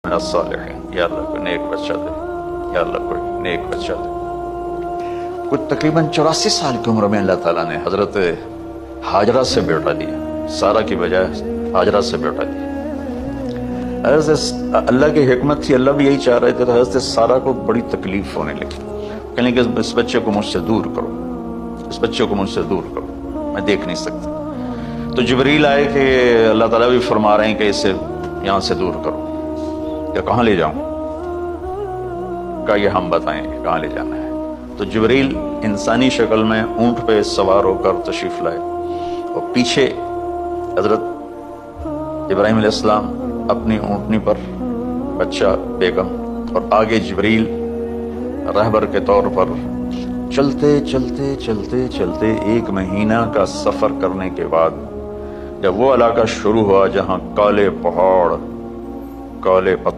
الصالحین، یا اللہ کوئی نیک بچہ دے، یا اللہ کوئی نیک بچہ دے۔ کچھ تقریباً 84 سال کی عمر میں اللہ تعالیٰ نے حضرت ہاجرہ سے بیٹا دیا، سارہ کی بجائے ہاجرہ سے بیٹا دیا۔ حضرت اللہ کی حکمت تھی، اللہ بھی یہی چاہ رہے تھے، تو حضرت سارہ کو بڑی تکلیف ہونے لگی، کہنے کہ اس بچے کو مجھ سے دور کرو، اس بچے کو مجھ سے دور کرو، میں دیکھ نہیں سکتا۔ تو جبریل آئے کہ اللہ تعالیٰ بھی فرما رہے ہیں کہ اسے یہاں سے دور کرو، کہ کہاں لے جاؤں؟ کہا یہ ہم بتائیں کہ کہاں لے جانا ہے۔ تو جبریل انسانی شکل میں اونٹ پہ سوار ہو کر تشریف لائے، اور پیچھے حضرت ابراہیم علیہ السلام اپنی اونٹنی پر، بچہ بیگم، اور آگے جبریل رہبر کے طور پر۔ چلتے چلتے چلتے چلتے 1 مہینہ کا سفر کرنے کے بعد جب وہ علاقہ شروع ہوا جہاں کالے پہاڑ، کالے پتھر